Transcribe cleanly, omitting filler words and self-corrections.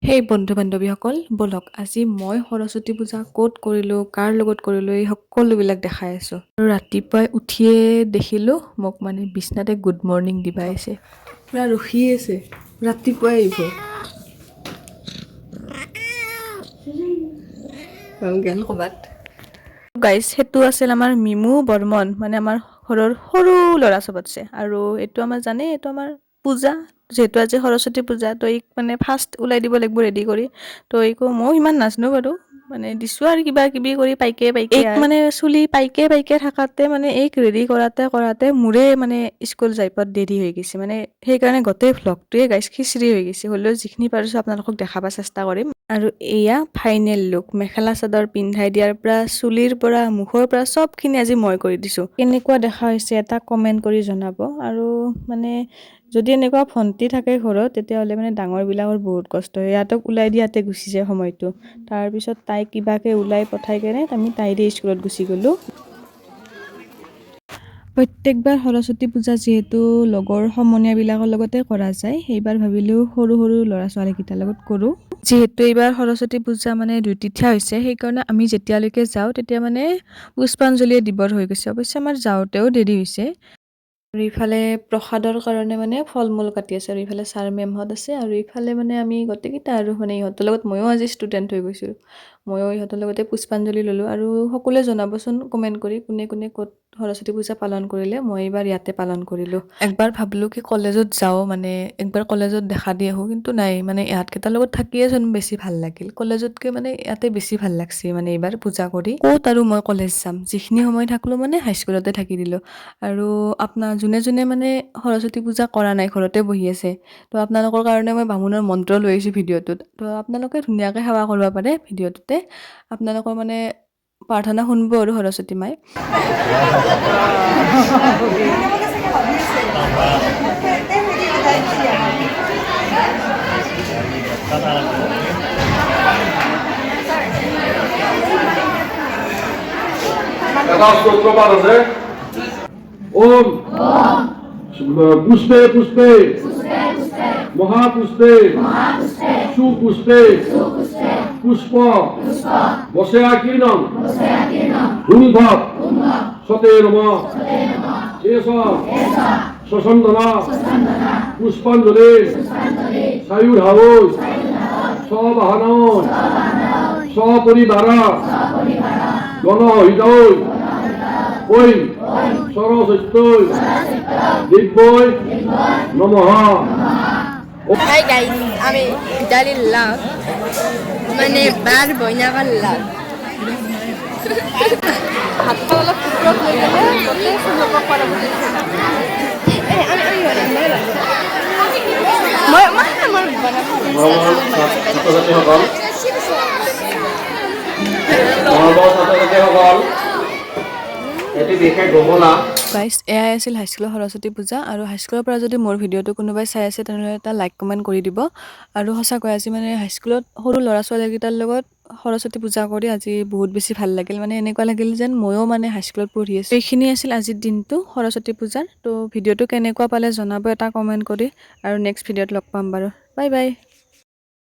সেই বন্ধু বান্ধৱীসকল বলক আজি মই সৰস্বতী পূজা ক'ত কৰিলোঁ কাৰ লগত কৰিলোঁ এই সকলোবিলাক দেখাই আছোঁ আৰু ৰাতিপুৱাই উঠিয়ে দেখিলোঁ মোক মানে বিছনাতে গুড মৰ্ণিং দিবা আহিছে পূৰা ৰখি আছে ৰাতিপুৱাই আহিব গেল ক'ৰবাত গাইজ সেইটো আছিল আমাৰ মিমু বৰ্মন মানে আমাৰ ঘৰৰ সৰু ল'ৰা চবতছে আৰু এইটো আমাৰ জানে এইটো আমাৰ পূজা যেহেতু আজি সৰস্বতী পূজা তো এইক মানে ফাৰ্ষ্ট ওলাই দিব লাগিব ৰেডি কৰি তো এইকো ময়ো ইমান নাজানো বাৰু মানে দিছোঁ আৰু কিবা কিবি কৰি পাইকে এইক মানে চুলি পাইকে থাকাতে মানে এইক ৰেডি কৰাতে মোৰে মানে স্কুল যাই পোৱাত দেৰি হৈ গৈছে মানে সেইকাৰণে গোটেই ভ্লগটোৱে গাইজ খিচিৰি হৈ গৈছে হ'লেও যিখিনি পাৰিছোঁ আপোনালোকক দেখাব চেষ্টা কৰিম আৰু এয়া ফাইনেল লুক মেখেলা চাদৰ পিন্ধাই দিয়াৰ পৰা চুলিৰ পৰা মুখৰ পৰা চবখিনি আজি মই কৰি দিছোঁ কেনেকুৱা দেখা হৈছে এটা কমেণ্ট কৰি জনাব আৰু মানে যদি এনেকুৱা ভণ্টি থাকে ঘৰত তেতিয়াহ'লে মানে ডাঙৰবিলাকৰ বহুত কষ্ট হয় ইয়াতক ওলাই দিয়াতে গুচি যায় সময়টো তাৰপিছত তাইক কিবাকৈ ওলাই পঠাই কেনে আমি তাইৰে স্কুলত গুচি গ'লোঁ প্ৰত্যেকবাৰ সৰস্বতী পূজা যিহেতু লগৰ সমনীয়াবিলাকৰ লগতে কৰা যায় সেইবাৰ ভাবিলোঁ সৰু ল'ৰা ছোৱালীকেইটাৰ লগত কৰোঁ যিহেতু এইবাৰ সৰস্বতী পূজা মানে দুইতিথিয়া হৈছে সেইকাৰণে আমি যেতিয়ালৈকে যাওঁ তেতিয়া মানে পুষ্পাঞ্জলিয়ে দিবৰ হৈ গৈছে অৱশ্যে আমাৰ যাওঁতেও দেৰি হৈছে আৰু ইফালে প্ৰসাদৰ কাৰণে মানে ফল মূল কাটি আছে আৰু ইফালে ছাৰ মেমহঁত আছে আৰু ইফালে মানে আমি গোটেইকেইটা আৰু মানে ইহঁতৰ লগত ময়ো আজি ষ্টুডেণ্ট হৈ গৈছোঁ ময়ো ইহঁতৰ লগতে পুষ্পাঞ্জলি ল'লোঁ আৰু সকলোৱে জনাবচোন কমেণ্ট কৰি কোনে ক'ত সৰস্বতী পূজা পালন কৰিলে মই এইবাৰ ইয়াতে পালন কৰিলোঁ একবাৰ ভাবিলোঁ কি কলেজত যাওঁ মানে একবাৰ কলেজত দেখা দি আহোঁ কিন্তু নাই মানে ইহঁতকেইটাৰ লগত থাকিয়েচোন বেছি ভাল লাগিল কলেজতকৈ মানে ইয়াতে বেছি ভাল লাগছে মানে এইবাৰ পূজা কৰি ক'ত আৰু মই কলেজ যাম যিখিনি সময় থাকলোঁ মানে হাইস্কুলতে থাকি দিলোঁ আৰু আপোনাৰ যোনে মানে সৰস্বতী পূজা কৰা নাই ঘৰতে বহি আছে তো আপোনালোকৰ কাৰণে মই বামুণৰ মন্ত্ৰ লৈ আহিছোঁ ভিডিঅ'টোত তো আপোনালোকে ধুনীয়াকৈ সেৱা কৰিব পাৰে ভিডিঅ'টোতে আপোনালোকৰ মানে প্ৰাৰ্থনা শুনিব আৰু সৰস্বতী মাই এটা স্তোত্র পাঠ আছে ওম পুষ্পে পুষ্পে মহাপুষ্পে সুপুষ্পে পুষ্প বসে আকীর্ণং ভূমিভব সতে নম এষ সসন্দনা পুষ্পাঞ্জলি সায়ুধাব স্ববাহন সপরিবার গণহিতৈ ওই সরস্বত্যৈ দিব্যৈ নমঃ Hi guys, আমি ভিটালির লাভ মানে বার বইনাকার লাভ হাতটা অলপ কুকুরক লৈ গ'লে গোটেই চুলক পৰা বুলি গাইজ এয়াই আছিল হাইস্কুলৰ সৰস্বতী পূজা আৰু হাইস্কুলৰ পৰা যদি মোৰ ভিডিঅ'টো কোনোবাই চাই আছে তেনেহ'লে এটা লাইক কমেণ্ট কৰি দিব আৰু সঁচাকৈ আজি মানে হাইস্কুলত সৰু ল'ৰা ছোৱালীকেইটাৰ লগত সৰস্বতী পূজা কৰি আজি বহুত বেছি ভাল লাগিল মানে এনেকুৱা লাগিল যেন ময়ো মানে হাইস্কুলত পঢ়ি আছোঁ এইখিনি আছিল আজিৰ দিনটো সৰস্বতী পূজাৰ তো ভিডিঅ'টো কেনেকুৱা পালে জনাব এটা কমেণ্ট কৰি আৰু নেক্সট ভিডিঅ'ত লগ পাম বাৰু বাই